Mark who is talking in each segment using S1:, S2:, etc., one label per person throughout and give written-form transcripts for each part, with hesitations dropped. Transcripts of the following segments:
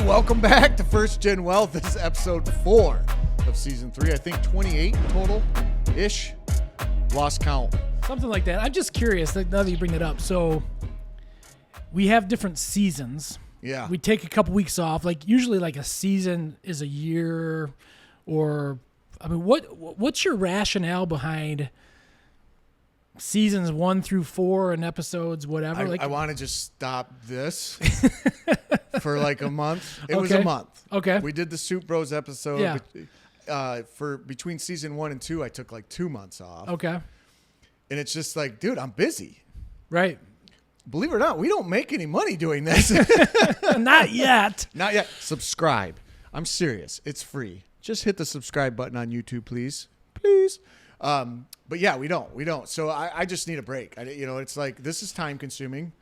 S1: welcome back to First Gen Wealth. This is episode 4 of season 3. I think 28 total-ish. Lost count.
S2: Something like that. I'm just curious, now that you bring it up. So we have different seasons.
S1: Yeah.
S2: We take a couple weeks off. Like usually like a season is a year or, I mean, what's your rationale behind seasons 1 through 4 and episodes, whatever?
S1: I want to just stop this for like a month. It was
S2: Okay.
S1: a month.
S2: Okay.
S1: We did the Soup Bros episode.
S2: Yeah.
S1: For between season 1 and 2, I took like 2 months off.
S2: Okay.
S1: And it's just like, dude, I'm busy.
S2: Right.
S1: Believe it or not, we don't make any money doing this.
S2: Not yet.
S1: Not yet. Subscribe. I'm serious. It's free. Just hit the subscribe button on YouTube, please. Please. But yeah, we don't. So I just need a break. It's like, this is time consuming.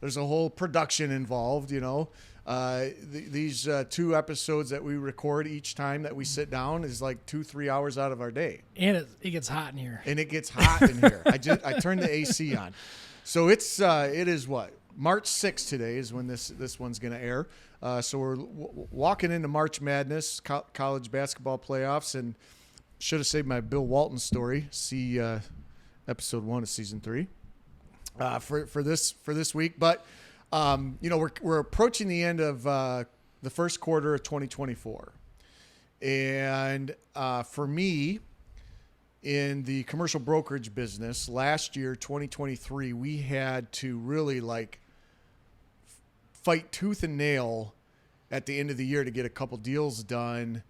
S1: There's a whole production involved, these 2 episodes that we record each time that we sit down is like 2-3 hours out of our day.
S2: And it gets hot in here.
S1: And it gets hot in here. I turned the AC on. So it is what? March 6th today is when this one's going to air. So we're walking into March Madness, college basketball playoffs, and should have saved my Bill Walton story. See episode 1 of season 3 for this week. But we're approaching the end of the first quarter of 2024, and for me, in the commercial brokerage business, last year, 2023, we had to really fight tooth and nail at the end of the year to get a couple deals done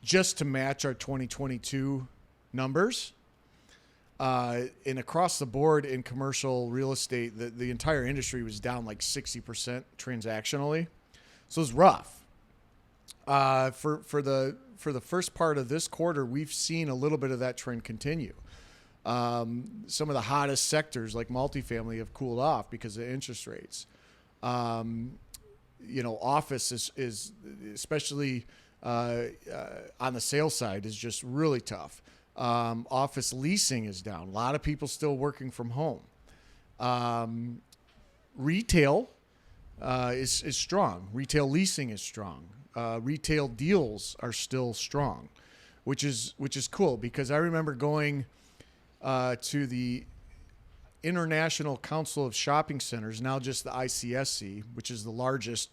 S1: just to match our 2022 numbers. And across the board in commercial real estate, the entire industry was down like 60% transactionally. So it was rough. For the first part of this quarter, we've seen a little bit of that trend continue. Some of the hottest sectors like multifamily have cooled off because of interest rates. Office is especially on the sales side is just really tough. Office leasing is down. A lot of people still working from home. Retail is strong. Retail leasing is strong. Retail deals are still strong, which is cool because I remember going to the International Council of Shopping Centers, now just the ICSC, which is the largest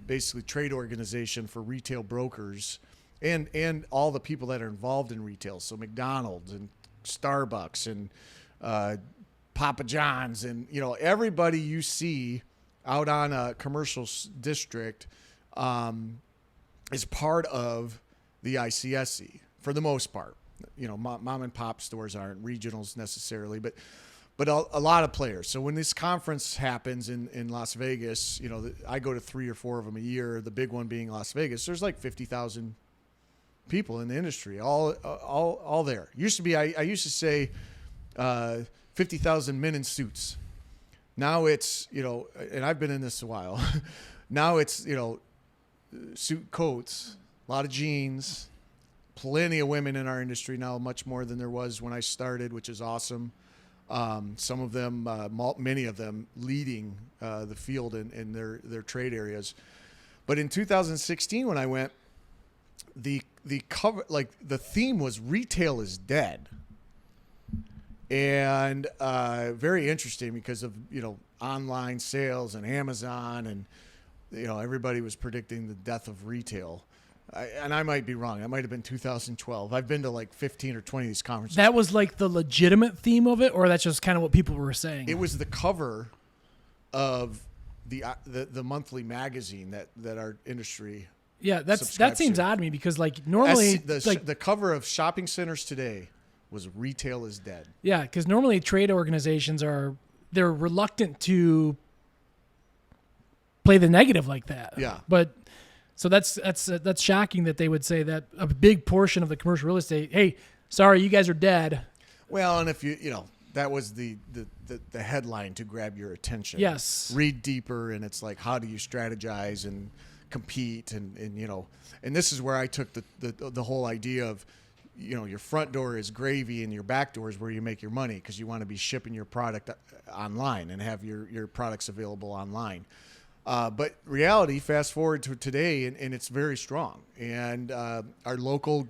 S1: basically trade organization for retail brokers and all the people that are involved in retail. So McDonald's and Starbucks and Papa John's and, everybody you see out on a commercial district is part of the ICSC for the most part. Mom and pop stores aren't regionals necessarily, but a lot of players. So when this conference happens in Las Vegas, I go to 3 or 4 of them a year. The big one being Las Vegas. There's like 50,000 people in the industry, all there. Used to be, I used to say 50,000 men in suits. Now it's, and I've been in this a while. Now it's, suit coats, a lot of jeans, plenty of women in our industry now, much more than there was when I started, which is awesome. Some of them, many of them leading the field in their trade areas. But in 2016, when I went, the cover, the theme was retail is dead. And very interesting because of, online sales and Amazon and, everybody was predicting the death of retail. And I might be wrong. That might have been 2012. I've been to like 15 or 20 of these conferences.
S2: That was like the legitimate theme of it, or that's just kind of what people were saying?
S1: It was the cover of the monthly magazine that our industry.
S2: Yeah, that seems odd to me because normally
S1: the cover of Shopping Centers Today was retail is dead.
S2: Yeah, because normally trade organizations they're reluctant to play the negative like that.
S1: Yeah,
S2: but. So that's shocking that they would say that a big portion of the commercial real estate, hey, sorry, you guys are dead.
S1: Well, and if that was the headline to grab your attention.
S2: Yes.
S1: Read deeper, and it's like, how do you strategize and compete, and this is where I took the whole idea of, your front door is gravy and your back door is where you make your money because you want to be shipping your product online and have your products available online. But reality, fast forward to today, and it's very strong. And our local,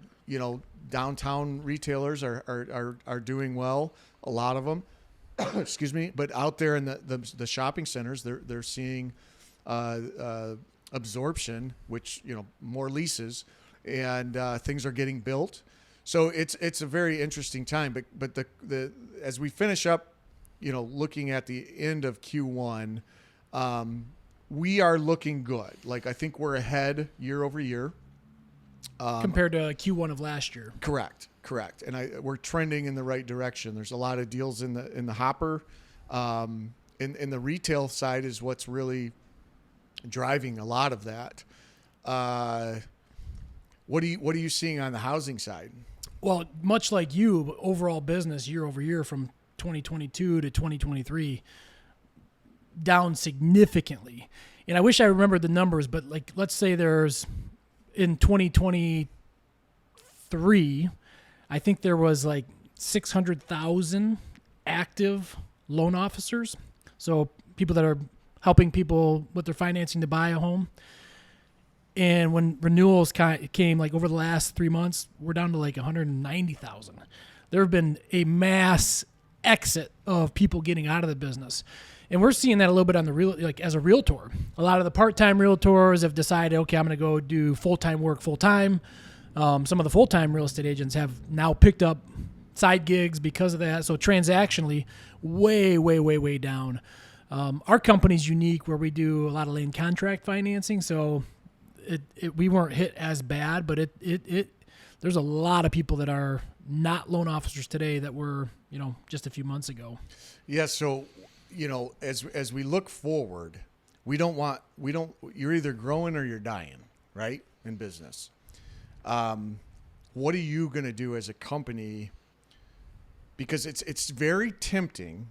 S1: downtown retailers are doing well. A lot of them, excuse me. But out there in the shopping centers, they're seeing absorption, which more leases, and things are getting built. So it's a very interesting time. But the as we finish up, looking at the end of Q1. We are looking good. Like, I think we're ahead year over year.
S2: Compared to Q1 of last year.
S1: Correct. And we're trending in the right direction. There's a lot of deals in the hopper. In the retail side is what's really driving a lot of that. What are you seeing on the housing side?
S2: Well, much like you, overall business year over year from 2022 to 2023 down significantly. And I wish I remembered the numbers, but like, let's say there's in 2023, I think there was like 600,000 active loan officers. So people that are helping people with their financing to buy a home. And when renewals came like over the last 3 months, we're down to like 190,000. There have been a mass exit of people getting out of the business. And we're seeing that a little bit on the as a realtor. A lot of the part-time realtors have decided, okay, I'm going to go do full-time work full-time. Some of the full-time real estate agents have now picked up side gigs because of that. So transactionally, way, way, way, way down. Our company's unique where we do a lot of land contract financing. So we weren't hit as bad, but there's a lot of people that are not loan officers today that were, just a few months ago.
S1: Yeah. So, as we look forward, you're either growing or you're dying, right? In business. What are you going to do as a company? Because it's very tempting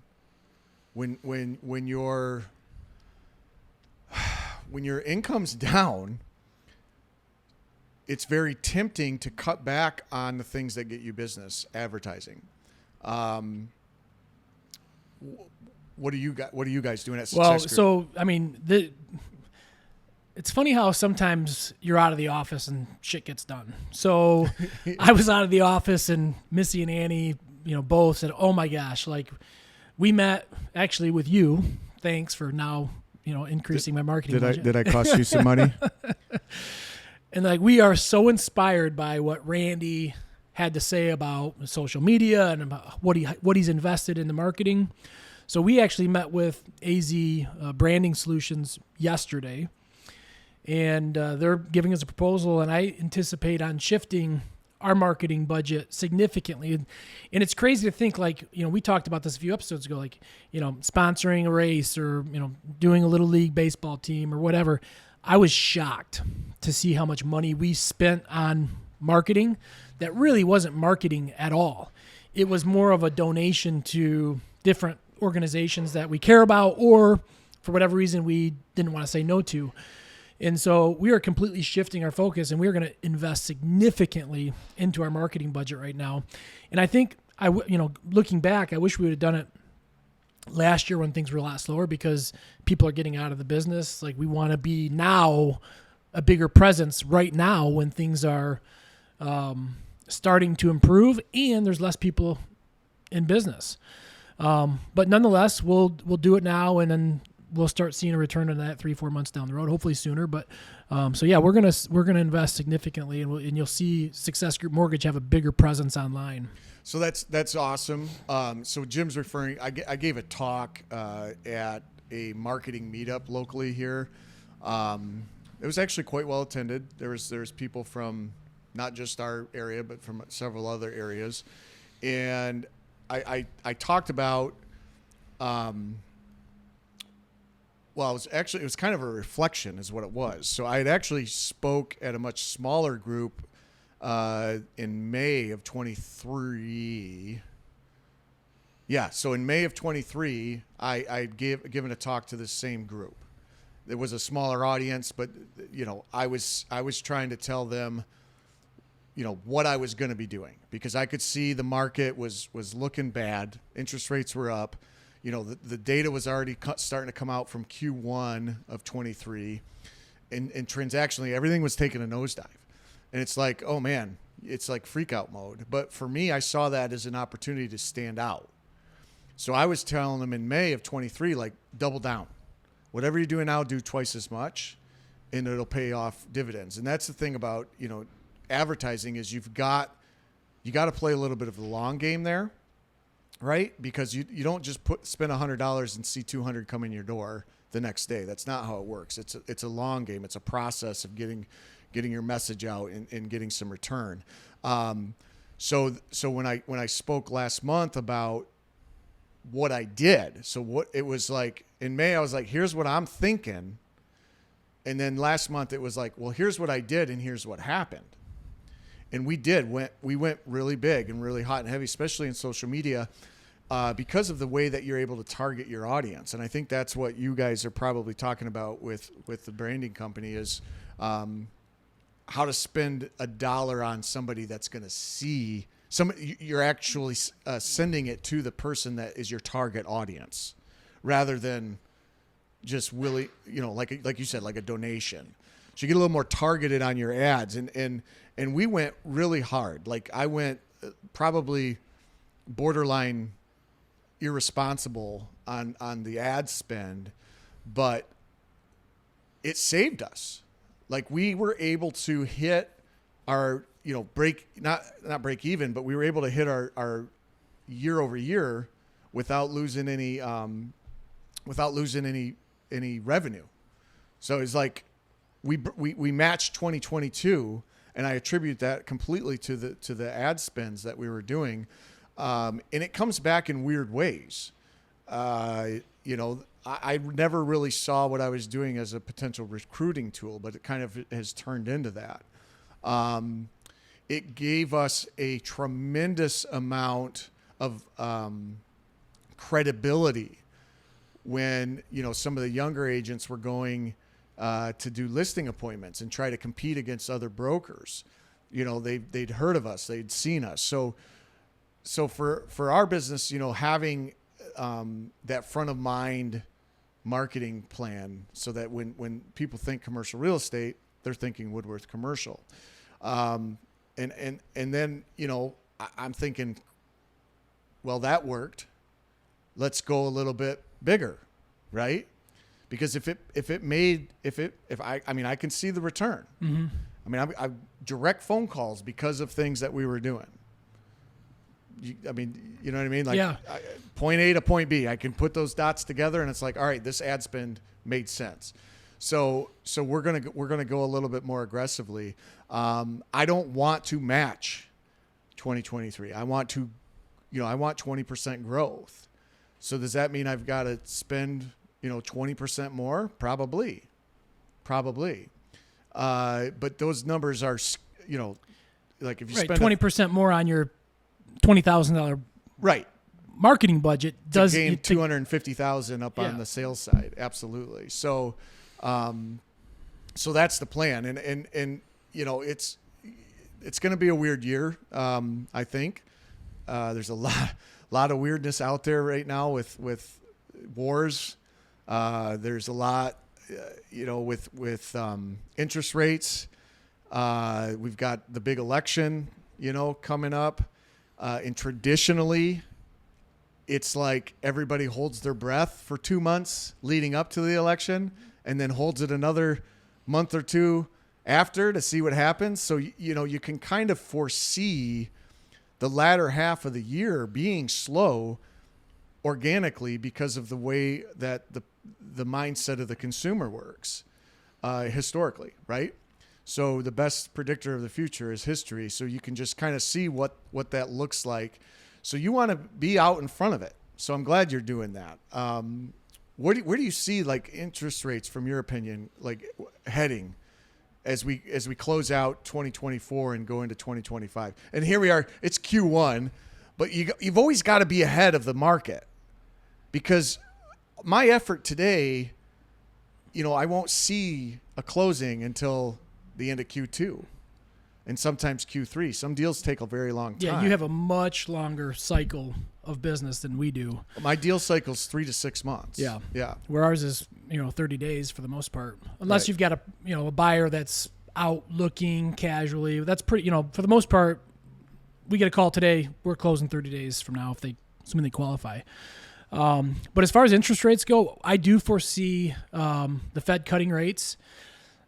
S1: when your income's down, it's very tempting to cut back on the things that get you business, advertising. What are you guys doing at Success Group?
S2: So I mean, it's funny how sometimes you're out of the office and shit gets done. So I was out of the office and Missy and Annie, both said, "Oh my gosh!" Like we met actually with you. Thanks for now, increasing my marketing budget.
S1: Did I cost you some money?
S2: And like we are so inspired by what Randy had to say about social media and about what he's invested in the marketing. So we actually met with AZ Branding Solutions yesterday, and they're giving us a proposal, and I anticipate on shifting our marketing budget significantly. And it's crazy to think, like, we talked about this a few episodes ago, like, sponsoring a race or, doing a little league baseball team or whatever. I was shocked to see how much money we spent on marketing that really wasn't marketing at all. It was more of a donation to different organizations that we care about, or for whatever reason we didn't want to say no to. And so we are completely shifting our focus, and we're going to invest significantly into our marketing budget right now. And I think looking back, I wish we would have done it last year when things were a lot slower, because people are getting out of the business. Like, we want to be now a bigger presence right now when things are starting to improve and there's less people in business. But nonetheless, we'll do it now, and then we'll start seeing a return on that 3-4 months down the road, hopefully sooner. But so yeah, we're gonna invest significantly, and you'll see Success Group Mortgage have a bigger presence online.
S1: So that's awesome. So Jim's referring. I gave a talk at a marketing meetup locally here. It was actually quite well attended. There's people from not just our area, but from several other areas, and I talked about. Well, it was kind of a reflection is what it was. So I had actually spoke at a much smaller group in May of 23. Yeah, so in May of 23, I'd given a talk to this same group. It was a smaller audience, but I was trying to tell them, what I was going to be doing, because I could see the market was looking bad. Interest rates were up. The data was already starting to come out from Q1 of 23, and transactionally everything was taking a nosedive, and it's like, oh man, it's like freak out mode. But for me, I saw that as an opportunity to stand out. So I was telling them in May of 23, like, double down. Whatever you're doing now, do twice as much, and it'll pay off dividends. And that's the thing about, advertising is you got to play a little bit of the long game there, right? Because you don't just spend $100 and see 200 come in your door the next day. That's not how it works. It's a long game. It's a process of getting your message out and getting some return. So when I spoke last month about what I did, so what it was like in May, I was like, here's what I'm thinking. And then last month it was like, well, here's what I did and here's what happened. And we went really big and really hot and heavy, especially in social media, because of the way that you're able to target your audience. And I think that's what you guys are probably talking about with the branding company is how to spend $1 on somebody that's going to see you're actually sending it to the person that is your target audience, rather than just like you said, like a donation. So you get a little more targeted on your ads, and we went really hard. Like I went probably borderline irresponsible on the ad spend, but it saved us. Like we were able to hit our not break even, but we were able to hit our year over year without losing any revenue. So it's like we matched 2022, and I attribute that completely to the ad spends that we were doing, and it comes back in weird ways. I never really saw what I was doing as a potential recruiting tool, but it kind of has turned into that. It gave us a tremendous amount of credibility when, some of the younger agents were going to do listing appointments and try to compete against other brokers. They'd heard of us, they'd seen us. So for our business, having that front of mind marketing plan, so that when people think commercial real estate, they're thinking Woodworth Commercial. And then, I'm thinking, well, that worked. Let's go a little bit bigger, right? Because if I can see the return. Mm-hmm. I mean, I direct phone calls because of things that we were doing. You know what I mean? Like,
S2: yeah.
S1: Point A to point B, I can put those dots together, and it's like, all right, this ad spend made sense. So we're gonna go a little bit more aggressively. I don't want to match 2023. I want 20% growth. So does that mean I've got to spend 20% more? Probably. But those numbers are like if you spend
S2: 20% more on your $20,000
S1: right
S2: marketing budget does
S1: gain $250,000 up on the sales side. Absolutely. So that's the plan, and it's going to be a weird year. I think there's a lot of weirdness out there right now with wars. There's a lot, with interest rates. We've got the big election, coming up, and traditionally, it's like everybody holds their breath for 2 months leading up to the election, and then holds it another month or two after to see what happens. So, you can kind of foresee the latter half of the year being slow organically because of the way that the mindset of the consumer works historically, right? So the best predictor of the future is history. So you can just kind of see what that looks like. So you want to be out in front of it. So I'm glad you're doing that. Where do you see like interest rates, from your opinion, like heading as we close out 2024 and go into 2025? And here we are. It's Q1, but you've always got to be ahead of the market, because my effort today, I won't see a closing until the end of Q2. and sometimes Q3. Some deals take a very long time.
S2: Yeah, you have a much longer cycle of business than we do.
S1: My deal cycle's 3 to 6 months.
S2: Yeah.
S1: Yeah.
S2: Where ours is, 30 days for the most part. Unless
S1: Right.
S2: you've got a buyer that's out looking casually. That's pretty, for the most part, we get a call today, we're closing 30 days from now assuming they qualify. But as far as interest rates go, I do foresee the Fed cutting rates.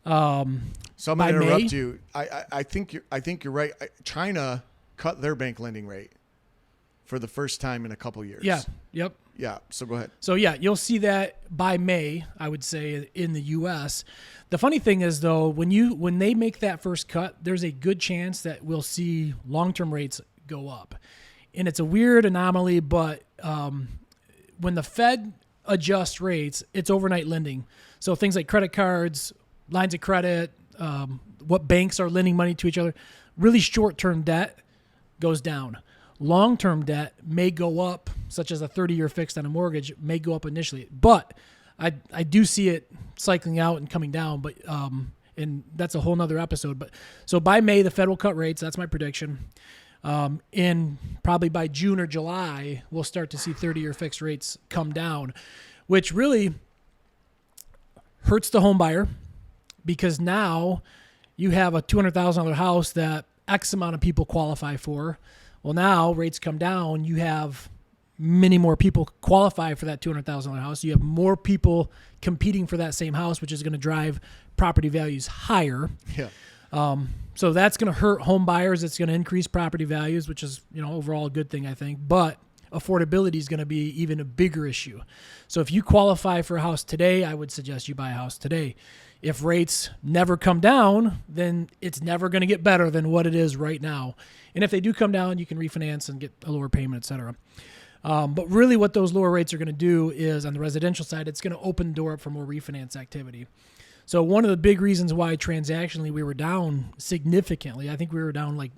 S1: So I'm going
S2: By
S1: to interrupt
S2: May?
S1: you. I think you're right. China cut their bank lending rate for the first time in a couple years.
S2: Yeah. Yep.
S1: Yeah. So go ahead.
S2: So yeah, you'll see that by May, I would say, in the U.S. The funny thing is, though, when they make that first cut, there's a good chance that we'll see long-term rates go up, and it's a weird anomaly. But when the Fed adjusts rates, it's overnight lending. So things like credit cards, lines of credit, what banks are lending money to each other, really short-term debt goes down. Long-term debt may go up, such as a 30-year fixed on a mortgage, may go up initially. But I do see it cycling out and coming down, but and that's a whole nother episode. But so by May, the Fed will cut rates. That's my prediction. And probably by June or July, we'll start to see 30-year fixed rates come down, which really hurts the home buyer because now you have a $200,000 house that X amount of people qualify for. Well, now rates come down. You have many more people qualify for that $200,000 house. You have more people competing for that same house, which is going to drive property values higher.
S1: Yeah.
S2: So that's going to hurt home buyers. It's going to increase property values, which is, overall a good thing, I think. But affordability is going to be even a bigger issue. So if you qualify for a house today, I would suggest you buy a house today. If rates never come down, then it's never going to get better than what it is right now. And if they do come down, you can refinance and get a lower payment, et cetera. But really what those lower rates are going to do is on the residential side, it's going to open the door up for more refinance activity. So one of the big reasons why transactionally we were down significantly, I think we were down like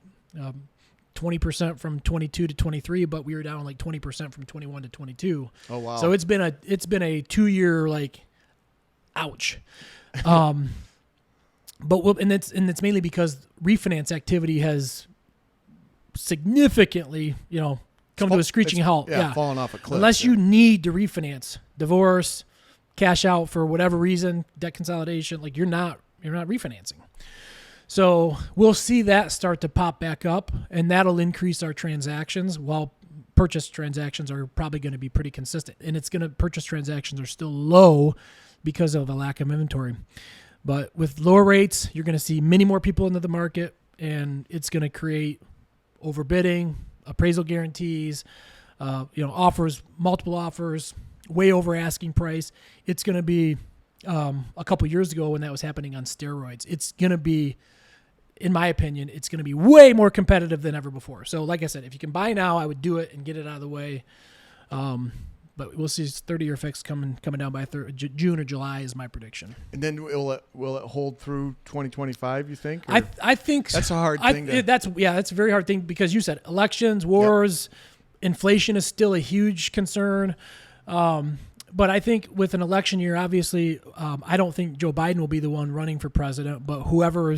S2: 20% from 22 to 23, but we were down like 20% from 21 to 22.
S1: Oh, wow.
S2: So it's been a 2-year ouch. But it's mainly because refinance activity has significantly, come to a screeching halt.
S1: Yeah, falling off a cliff.
S2: Unless you need to refinance, divorce, cash out for whatever reason, debt consolidation, you're not refinancing. So we'll see that start to pop back up, and that'll increase our transactions. While purchase transactions are probably going to be pretty consistent, and purchase transactions are still low because of a lack of inventory. But with lower rates, you're going to see many more people into the market, and it's going to create overbidding, appraisal guarantees, offers, multiple offers, way over asking price. It's going to be a couple years ago when that was happening on steroids. It's going to be, in my opinion, it's going to be way more competitive than ever before. So like I said, if you can buy now, I would do it and get it out of the way. But we'll see 30-year fix coming down by June or July is my prediction.
S1: And then will it hold through 2025, you think?
S2: I think
S1: that's a hard thing.
S2: That's a very hard thing because you said elections, wars, inflation is still a huge concern. But I think with an election year, obviously, I don't think Joe Biden will be the one running for president, but whoever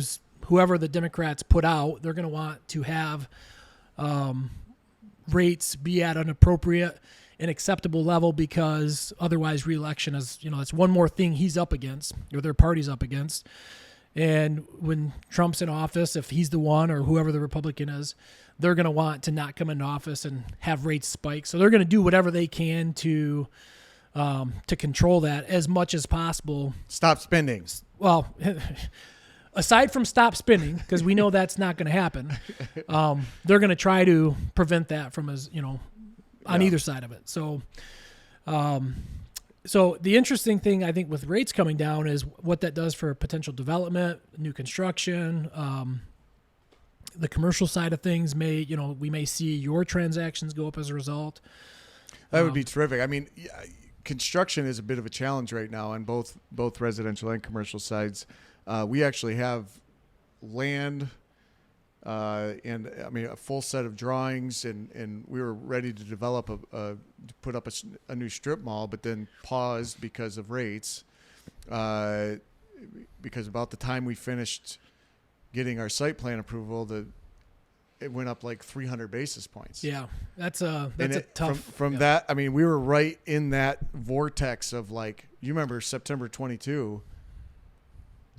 S2: the Democrats put out, they're going to want to have rates be at an appropriate and acceptable level because otherwise re-election is, it's one more thing he's up against or their party's up against. And when Trump's in office, if he's the one or whoever the Republican is, they're going to want to not come into office and have rates spike. So they're going to do whatever they can to control that as much as possible.
S1: Stop spending.
S2: Well, aside from stop spending, because we know that's not going to happen, they're going to try to prevent that from on either side of it. So, so the interesting thing I think with rates coming down is what that does for potential development, new construction, the commercial side of things we may see your transactions go up as a result.
S1: That would be terrific. I mean, construction is a bit of a challenge right now on both residential and commercial sides. We actually have land and a full set of drawings, and we were ready to develop to put up a new strip mall, but then paused because of rates. Because about the time we finished getting our site plan approval, it went up like 300 basis points.
S2: Yeah, that's
S1: And
S2: a tough.
S1: From
S2: yeah.
S1: that, I mean, we were right in that vortex of like, you remember September 22,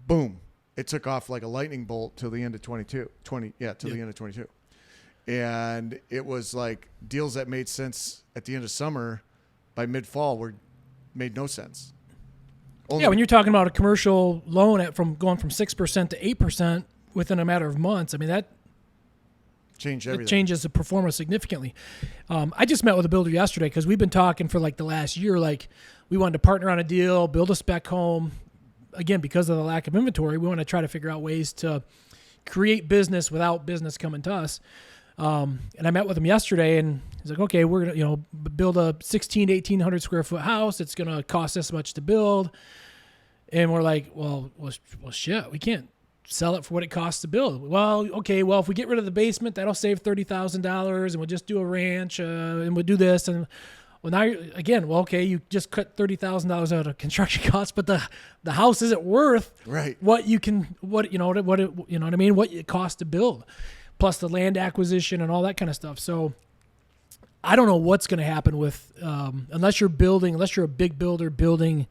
S1: boom, it took off like a lightning bolt till the end of 22, the end of 22. And it was like deals that made sense at the end of summer by mid-fall made no sense.
S2: Yeah, when you're talking about a commercial loan going from 6% to 8% within a matter of months, I mean that
S1: changed everything.
S2: it changes the performance significantly. I just met with a builder yesterday because we've been talking for like the last year. Like we wanted to partner on a deal, build a spec home. Again, because of the lack of inventory, we want to try to figure out ways to create business without business coming to us. And I met with him yesterday, and he's like, "Okay, we're gonna build a 1,600 to 1,800 square foot house. It's gonna cost this much to build." And we're like, well, shit, we can't sell it for what it costs to build. Well, okay, well, if we get rid of the basement, that'll save $30,000, and we'll just do a ranch, and we'll do this. And well, now okay, you just cut $30,000 out of construction costs, but the house isn't worth what it costs to build, plus the land acquisition and all that kind of stuff. So I don't know what's going to happen with unless you're a big builder building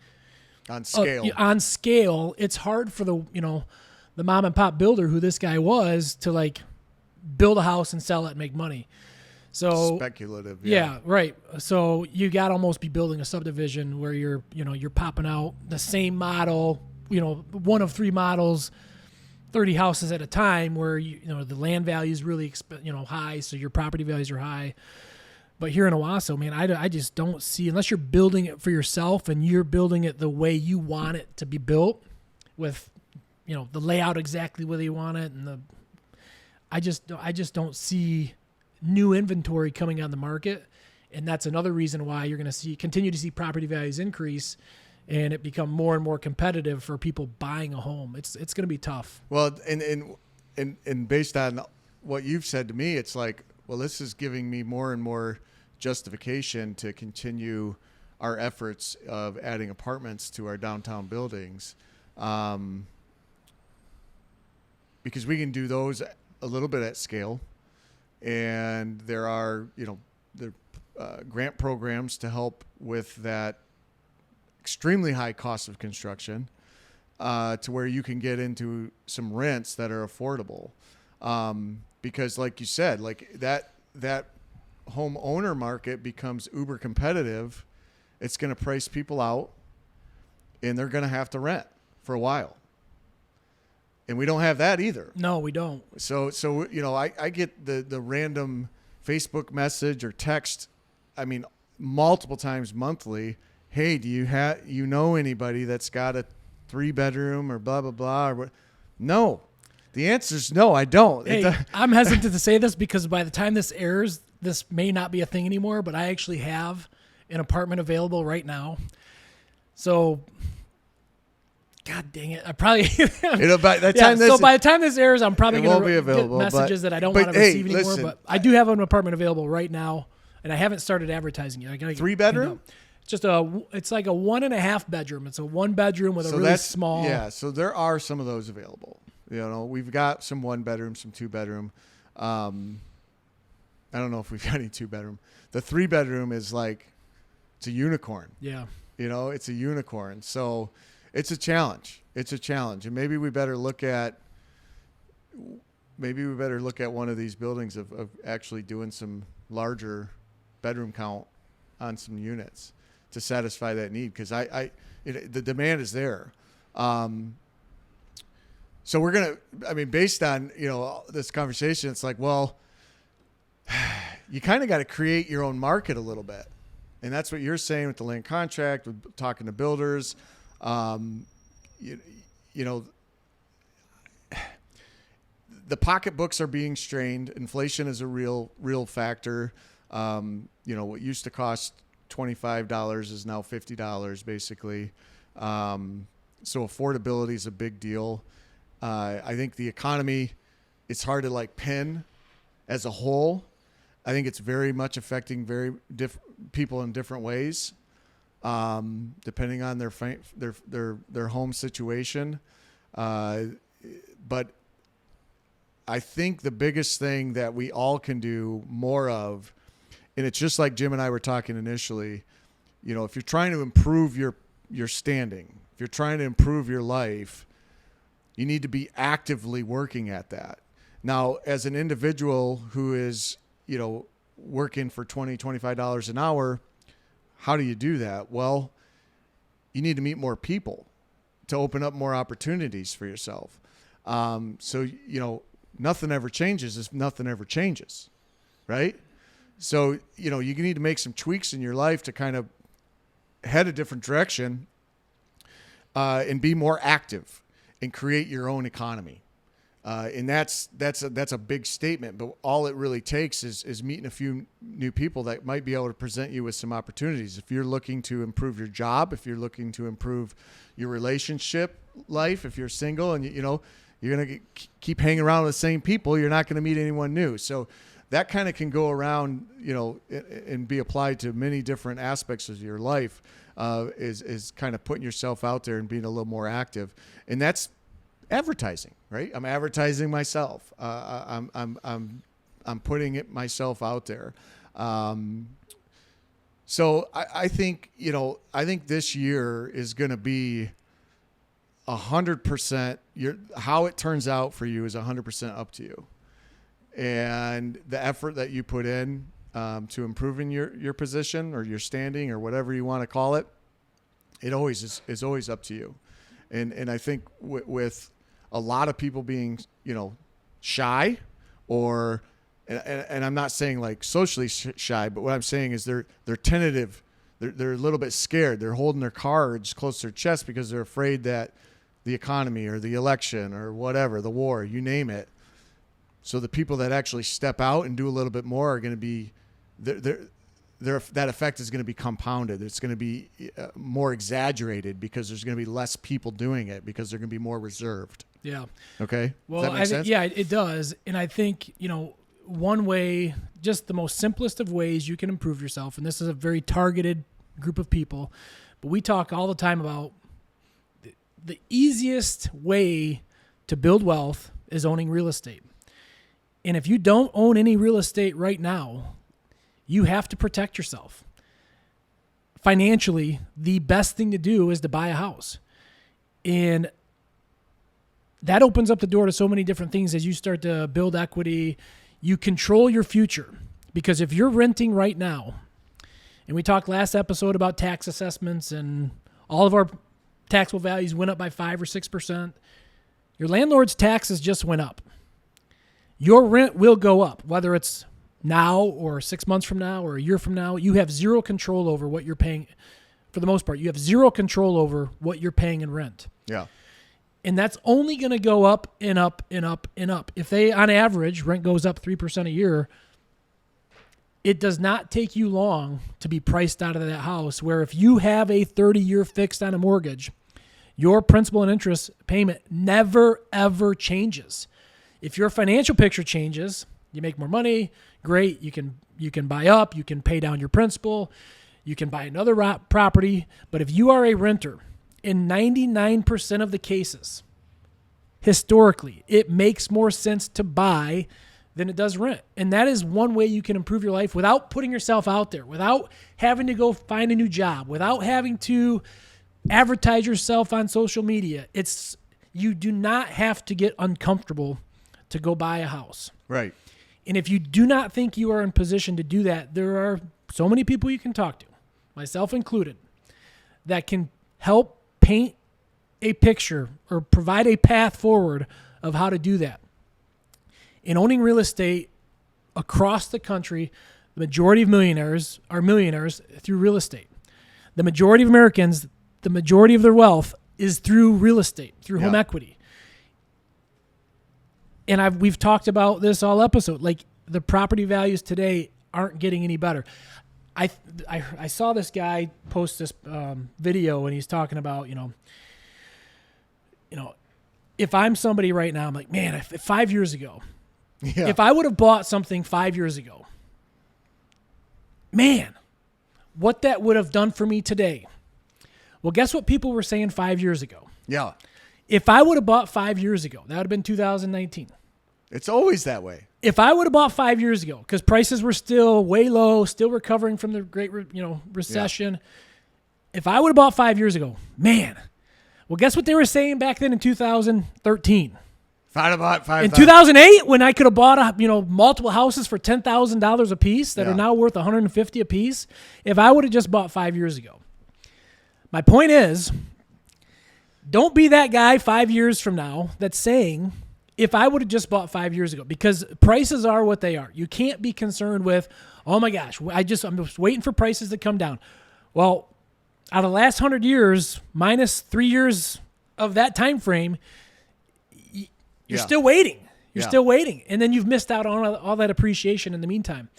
S1: on scale.
S2: On scale, it's hard for the mom and pop builder who this guy was to like build a house and sell it and make money. So
S1: speculative.
S2: Yeah, right. So you got to almost be building a subdivision where you're popping out the same model, one of 3 models, 30 houses at a time, where the land value is really high, so your property values are high. But here in Owasso, man, I just don't see, unless you're building it for yourself and you're building it the way you want it to be built, with the layout exactly where you want it, and I just don't see new inventory coming on the market, and that's another reason why you're going to continue to see property values increase, and it become more and more competitive for people buying a home. It's going to be tough.
S1: Well, and based on what you've said to me, it's like, well, this is giving me more and more justification to continue our efforts of adding apartments to our downtown buildings, because we can do those a little bit at scale, and there are grant programs to help with that extremely high cost of construction, to where you can get into some rents that are affordable, because like you said, like that home owner market becomes uber competitive. It's going to price people out, and they're going to have to rent for a while. And we don't have that either.
S2: No, we don't.
S1: So I get the random Facebook message or text, I mean, multiple times monthly. Hey, do you know anybody that's got a 3-bedroom or blah, blah, blah? Or what? No. The answer is no, I don't.
S2: Hey, I'm hesitant to say this because by the time this airs, this may not be a thing anymore, but I actually have an apartment available right now. So, God dang it. I probably...
S1: by the
S2: time this airs, I'm probably going to get
S1: available,
S2: messages that I don't want to receive anymore.
S1: Listen,
S2: but I do have an apartment available right now, and I haven't started advertising yet. I gotta
S1: 3-bedroom?
S2: It's like a 1.5 bedroom. It's a 1-bedroom with a really small...
S1: Yeah, so there are some of those available. We've got some 1-bedroom, some 2-bedroom. I don't know if we've got any 2-bedroom. The 3-bedroom is like, it's a unicorn.
S2: Yeah.
S1: It's a unicorn. So it's a challenge. And maybe we better look at one of these buildings of actually doing some larger bedroom count on some units to satisfy that need, because the demand is there. So we're going to, based on, this conversation, it's like, well, you kind of got to create your own market a little bit. And that's what you're saying with the land contract, with talking to builders. The pocketbooks are being strained. Inflation is a real factor. What used to cost $25 is now $50 basically. So affordability is a big deal. I think the economy, it's hard to pin as a whole. I think it's very much affecting people in different ways, depending on their home situation. But I think the biggest thing that we all can do more of, and it's just like Jim and I were talking initially, if you're trying to improve your standing, if you're trying to improve your life, you need to be actively working at that. Now, as an individual who is, working for $20, $25 an hour, how do you do that? Well, you need to meet more people to open up more opportunities for yourself. So, nothing ever changes if nothing ever changes, right? So, you need to make some tweaks in your life to kind of head a different direction and be more active and create your own economy. And that's a big statement, but all it really takes is meeting a few new people that might be able to present you with some opportunities. If you're looking to improve your job, if you're looking to improve your relationship life, if you're single and you're going to keep hanging around with the same people, you're not going to meet anyone new. So that kind of can go around, and be applied to many different aspects of your life, is kind of putting yourself out there and being a little more active. And that's advertising, right? I'm advertising myself. I'm putting it myself out there. So I think this year is going to be 100%. How it turns out for you is 100% up to you, and the effort that you put in to improving your position or your standing or whatever you want to call it, it always is always up to you. And I think with a lot of people being, shy, or, and I'm not saying like socially shy, but what I'm saying is they're tentative. They're a little bit scared. They're holding their cards close to their chest because they're afraid that the economy or the election or whatever, the war, you name it. So the people that actually step out and do a little bit more are going to be, that effect is going to be compounded. It's going to be more exaggerated because there's going to be less people doing it because they're going to be more reserved.
S2: Yeah.
S1: Okay.
S2: Well,
S1: Does that make sense?
S2: Yeah, it does. And I think, one way, just the most simplest of ways you can improve yourself, and this is a very targeted group of people, but we talk all the time about the easiest way to build wealth is owning real estate. And if you don't own any real estate right now, you have to protect yourself. Financially, the best thing to do is to buy a house. And that opens up the door to so many different things as you start to build equity. You control your future. Because if you're renting right now, and we talked last episode about tax assessments and all of our taxable values went up by 5 or 6%, your landlord's taxes just went up. Your rent will go up, whether it's now or 6 months from now or a year from now. You have zero control over what you're paying. For the most part, you have zero control over what you're paying in rent.
S1: Yeah.
S2: And that's only going to go up and up and up and up. If on average, rent goes up 3% a year, it does not take you long to be priced out of that house, where if you have a 30-year fixed on a mortgage, your principal and interest payment never, ever changes. If your financial picture changes, you make more money, great. You can buy up, you can pay down your principal, you can buy another property. But if you are a renter, in 99% of the cases, historically, it makes more sense to buy than it does rent. And that is one way you can improve your life without putting yourself out there, without having to go find a new job, without having to advertise yourself on social media. You do not have to get uncomfortable to go buy a house.
S1: Right.
S2: And if you do not think you are in position to do that, there are so many people you can talk to, myself included, that can help paint a picture or provide a path forward of how to do that. In owning real estate across the country, the majority of millionaires are millionaires through real estate. The majority of Americans, the majority of their wealth is through real estate, through home equity. And we've talked about this all episode. Like, the property values today aren't getting any better. I saw this guy post this video, and he's talking about, if I'm somebody right now, I'm like, man, if 5 years ago, if I would have bought something 5 years ago, man, what that would have done for me today. Well, guess what people were saying 5 years ago?
S1: Yeah.
S2: If I would have bought 5 years ago, that would have been 2019.
S1: It's always that way.
S2: If I would have bought 5 years ago, because prices were still way low, still recovering from the great recession, if I would have bought 5 years ago, man, well, guess what they were saying back then in 2013?
S1: If I'd have bought 5,000.
S2: In 2008, when I could have bought multiple houses for $10,000 a piece that are now worth $150 a piece, if I would have just bought 5 years ago. My point is, don't be that guy 5 years from now that's saying, if I would have just bought 5 years ago, because prices are what they are. You can't be concerned with, oh my gosh, I'm just waiting for prices to come down. Well, out of the last 100 years, minus 3 years of that time frame, you're still waiting. You're still waiting. And then you've missed out on all that appreciation in the meantime.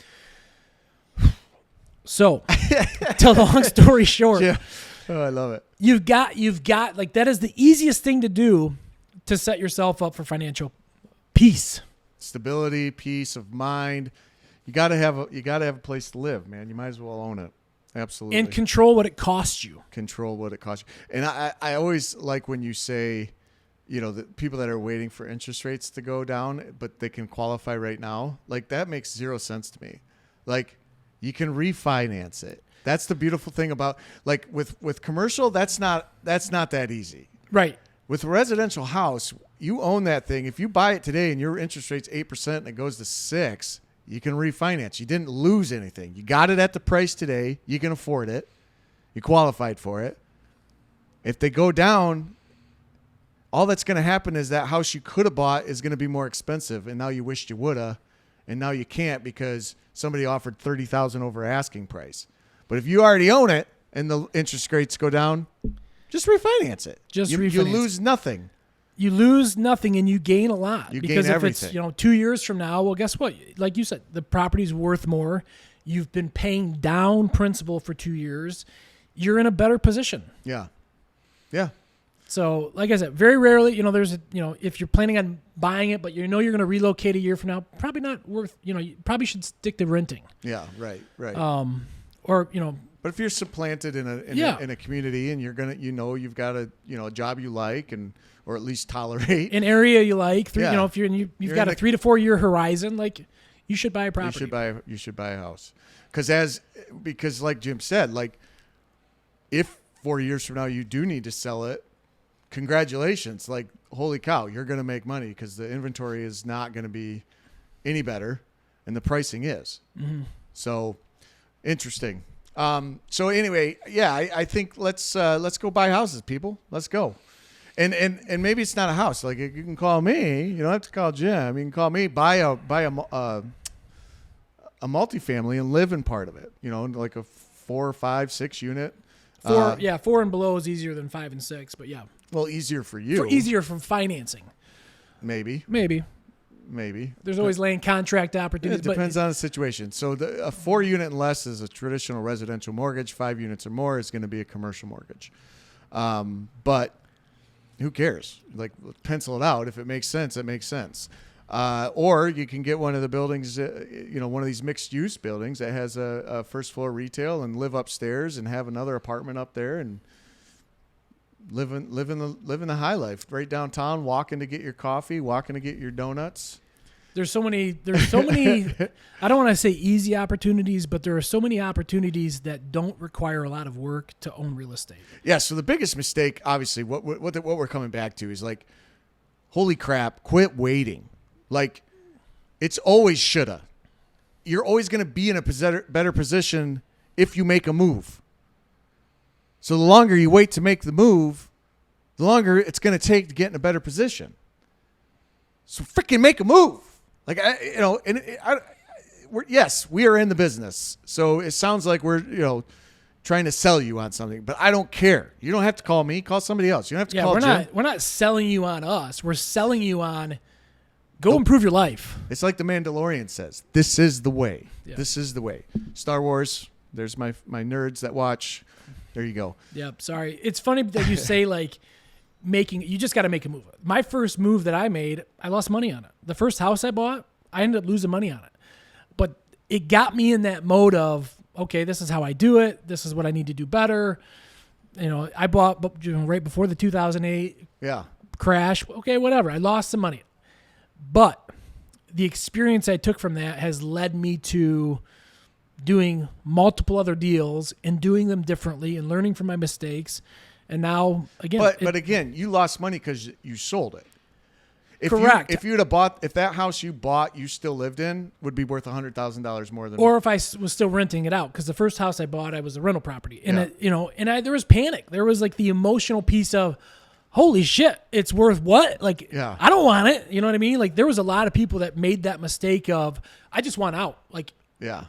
S2: So, to the long story short,
S1: Oh, I love it.
S2: You've got like, that is the easiest thing to do to set yourself up for financial peace,
S1: stability, peace of mind. You got to have a place to live, man. You might as well own it. Absolutely.
S2: And control what it costs you.
S1: Control what it costs you. And I always like when you say, the people that are waiting for interest rates to go down, but they can qualify right now. Like, that makes zero sense to me. Like, you can refinance it. That's the beautiful thing about, like, with commercial, that's not that easy.
S2: Right.
S1: With a residential house, you own that thing. If you buy it today and your interest rate's 8% and it goes to 6%, you can refinance. You didn't lose anything. You got it at the price today. You can afford it. You qualified for it. If they go down, all that's going to happen is that house you could have bought is going to be more expensive, and now you wished you would have, and now you can't because somebody offered $30,000 over asking price. But if you already own it and the interest rates go down, just refinance it. You lose nothing.
S2: You lose nothing and you gain a lot.
S1: You
S2: because
S1: gain
S2: if
S1: everything.
S2: it's 2 years from now, well, guess what? Like you said, the property's worth more. You've been paying down principal for 2 years. You're in a better position.
S1: Yeah. Yeah.
S2: So, like I said, very rarely, if you're planning on buying it, but you're going to relocate a year from now, probably not worth, you probably should stick to renting.
S1: Yeah, right.
S2: But
S1: if you're supplanted in a community and you're gonna, you've got a job you like or at least tolerate
S2: an area you like, if you've got a 3 to 4 year horizon, like, you should buy a property.
S1: You should buy a house, because like Jim said, like, if 4 years from now you do need to sell it, congratulations! Like, holy cow, you're gonna make money because the inventory is not gonna be any better, and the pricing is. Mm-hmm. So interesting. So anyway, I think let's go buy houses, people. Let's go. And maybe it's not a house. Like, you can call me. You don't have to call Jim. You can call me. Buy a multifamily and live in part of it. Like a 4 or 5, 6 unit.
S2: 4 and below is easier than 5 and 6, but yeah.
S1: Well, easier for you.
S2: Easier for financing.
S1: Maybe.
S2: There's always land contract opportunities.
S1: It depends on the situation. So a 4 unit and less is a traditional residential mortgage. 5 units or more is going to be a commercial mortgage. But who cares? Like, pencil it out. If it makes sense, it makes sense. Or you can get one of the buildings, one of these mixed use buildings that has a first floor retail and live upstairs and have another apartment up there and living the high life right downtown, walking to get your coffee, walking to get your donuts.
S2: There's so many, I don't want to say easy opportunities, but there are so many opportunities that don't require a lot of work to own real estate.
S1: Yeah. So the biggest mistake, obviously, what we're coming back to is, like, holy crap, quit waiting. Like, it's always shoulda. You're always going to be in a better position if you make a move. So the longer you wait to make the move, the longer it's going to take to get in a better position. So freaking make a move. Like, yes, we are in the business. So it sounds like we're, trying to sell you on something, but I don't care. You don't have to call me. Call somebody else. You don't have to call Jim.
S2: We're not selling you on us. We're selling you on go improve your life.
S1: It's like the Mandalorian says, this is the way.
S2: Yeah.
S1: This is the way. Star Wars, there's my nerds that watch. There you go.
S2: Yep. Sorry. It's funny that you say, like, you just got to make a move. My first move that I made, I lost money on it. The first house I bought, I ended up losing money on it. But it got me in that mode of, okay, this is how I do it. This is what I need to do better. I bought right before the 2008 crash. Okay, whatever. I lost some money. But the experience I took from that has led me to doing multiple other deals and doing them differently and learning from my mistakes. And now, again,
S1: but again, you lost money because you sold it.
S2: Correct.
S1: If you'd have bought, if that house you bought, you still lived in, would be worth $100,000 more than.
S2: Or if I was still renting it out, because the first house I bought, I was a rental property, and there was panic. There was like the emotional piece of, holy shit, it's worth what? Like, I don't want it. You know what I mean? Like, there was a lot of people that made that mistake of, I just want out. Like,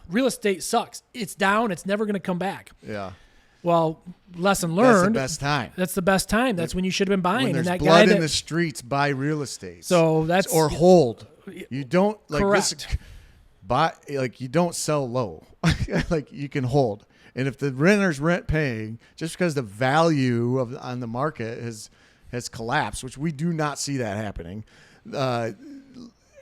S2: real estate sucks. It's down. It's never going to come back.
S1: Yeah.
S2: Well, lesson learned.
S1: That's the best time.
S2: That's the best time. That's when you should have been buying.
S1: When there's
S2: and that
S1: blood
S2: guy
S1: in the streets, buy real estate.
S2: So that's
S1: or hold. You don't like
S2: correct.
S1: Buy like you don't sell low. Like you can hold. And if the renter's rent paying, just because the value of on the market has collapsed, which we do not see that happening.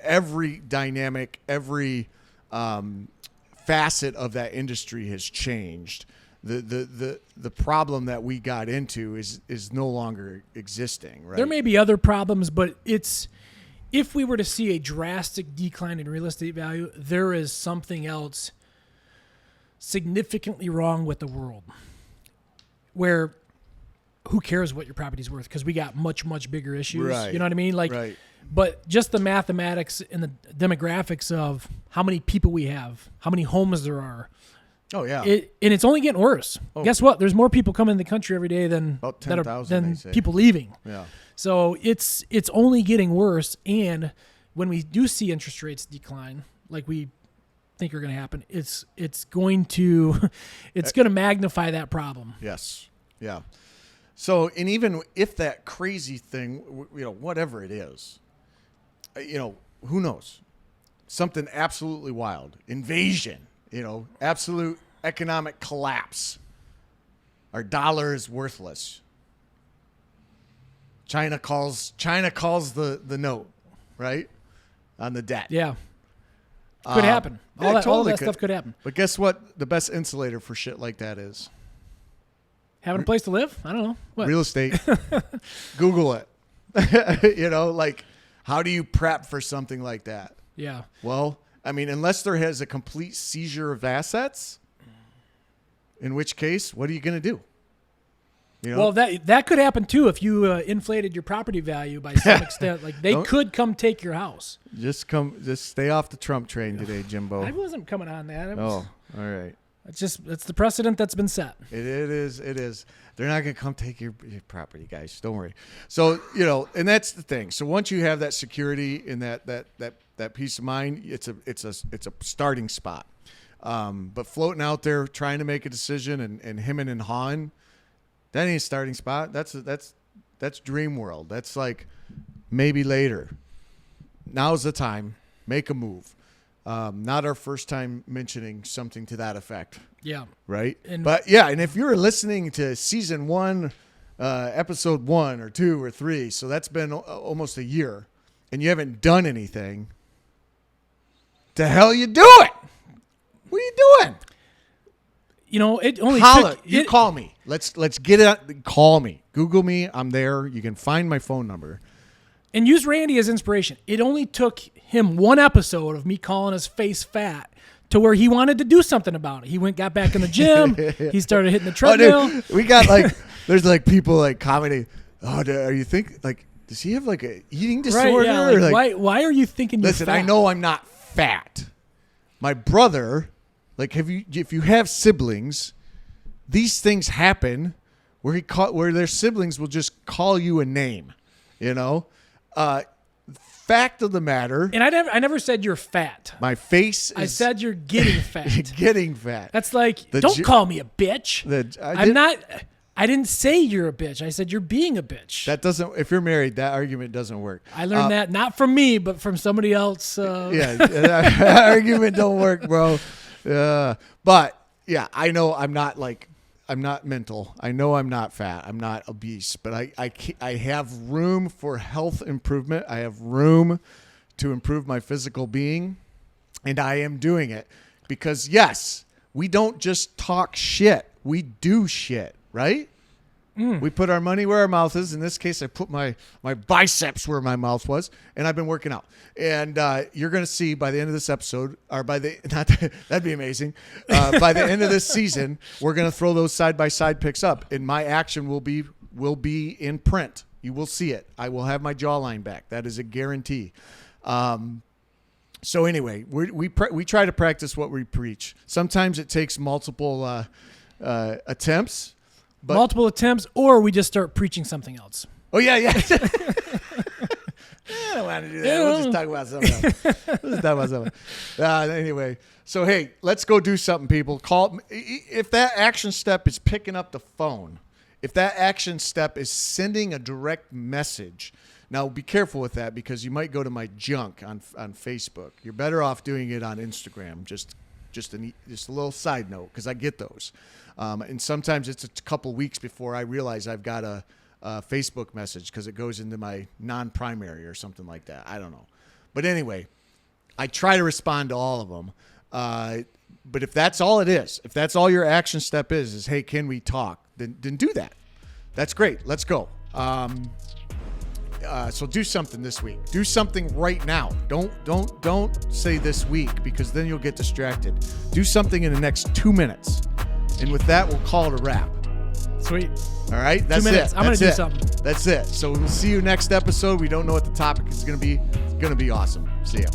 S1: Every dynamic, every facet of that industry has changed. The problem that we got into is no longer existing, right?
S2: There may be other problems, but if we were to see a drastic decline in real estate value, there is something else significantly wrong with the world. Where who cares what your property's worth? Because we got much, much bigger issues.
S1: Right.
S2: You know what I mean? Like,
S1: right.
S2: But just the mathematics and the demographics of how many people we have, how many homes there are.
S1: Oh yeah,
S2: and it's only getting worse.
S1: Oh.
S2: Guess what? There's more people coming in the country every day than
S1: about 10,000
S2: people leaving.
S1: Yeah.
S2: So it's only getting worse. And when we do see interest rates decline, like we think are going to happen, it's going to magnify that problem.
S1: Yes. Yeah. So, and even if that crazy thing, whatever it is, who knows? Something absolutely wild, invasion. Absolute economic collapse. Our dollar is worthless. China calls the note, right? On the debt.
S2: Yeah. Could happen. All that stuff could happen.
S1: But guess what? The best insulator for shit like that is
S2: having a place to live? I don't know. What?
S1: Real estate. Google it. Like how do you prep for something like that?
S2: Yeah.
S1: Well, I mean, unless there has a complete seizure of assets, in which case, what are you going to do?
S2: Well, that could happen too if you inflated your property value by some extent. Like they could come take your house. Just
S1: stay off the Trump train today, Jimbo.
S2: I wasn't coming on that.
S1: All right.
S2: It's the precedent that's been set.
S1: It is. They're not going to come take your property, guys. Don't worry. So, and that's the thing. So once you have that security and that peace of mind, it's a starting spot. But floating out there trying to make a decision and hemming and hawing, that ain't a starting spot. That's dream world. That's like maybe later. Now's the time. Make a move. Not our first time mentioning something to that effect.
S2: Yeah.
S1: Right. And if you're listening to season 1, episode 1 or 2 or 3, so that's been almost a year, and you haven't done anything, the hell you doing? What are you doing?
S2: It only
S1: you call me. Let's get it. Call me. Google me. I'm there. You can find my phone number.
S2: And use Randy as inspiration. It only took him one episode of me calling his face fat to where he wanted to do something about it. He got back in the gym. He started hitting the treadmill.
S1: Dude, we got there's people commenting, are you does he have a eating disorder?
S2: Right, yeah, why are you thinking you're
S1: listen,
S2: fat?
S1: I know I'm not fat. My brother, if you have siblings, these things happen where their siblings will just call you a name, fact of the matter.
S2: And I never said you're fat.
S1: My face is...
S2: I said you're getting fat.
S1: Getting fat.
S2: That's don't call me a bitch. I'm not... I didn't say you're a bitch. I said you're being a bitch.
S1: That doesn't... If you're married, that argument doesn't work.
S2: I learned that not from me, but from somebody else.
S1: Yeah, that argument don't work, bro. But, yeah, I know I'm not I'm not mental. I know I'm not fat. I'm not obese, but I have room for health improvement. I have room to improve my physical being, and I am doing it because, yes, we don't just talk shit. We do shit, right? We put our money where our mouth is. In this case, I put my biceps where my mouth was, and I've been working out. And you're going to see by the end of this episode, or that'd be amazing. By the end of this season, we're going to throw those side-by-side pics up, and my action will be in print. You will see it. I will have my jawline back. That is a guarantee. So anyway, we try to practice what we preach. Sometimes it takes multiple attempts. But,
S2: multiple attempts, or we just start preaching something else.
S1: Oh, yeah. I don't want to do that. We'll just talk about something else. Anyway, so, hey, let's go do something, people. If that action step is picking up the phone, if that action step is sending a direct message, now be careful with that because you might go to my junk on Facebook. You're better off doing it on Instagram, just a little side note, because I get those. And sometimes it's a couple weeks before I realize I've got a Facebook message because it goes into my non-primary or something like that. I don't know. But anyway, I try to respond to all of them. But if that's all it is, if that's all your action step is, hey, can we talk? Then do that. That's great. Let's go. So do something this week. Do something right now. Don't say this week because then you'll get distracted. Do something in the next 2 minutes. And with that, we'll call it a wrap.
S2: Sweet.
S1: All right? That's
S2: 2 minutes.
S1: it.
S2: I'm going to do something.
S1: That's it. So we'll see you next episode. We don't know what the topic is going to be. It's going to be awesome. See ya.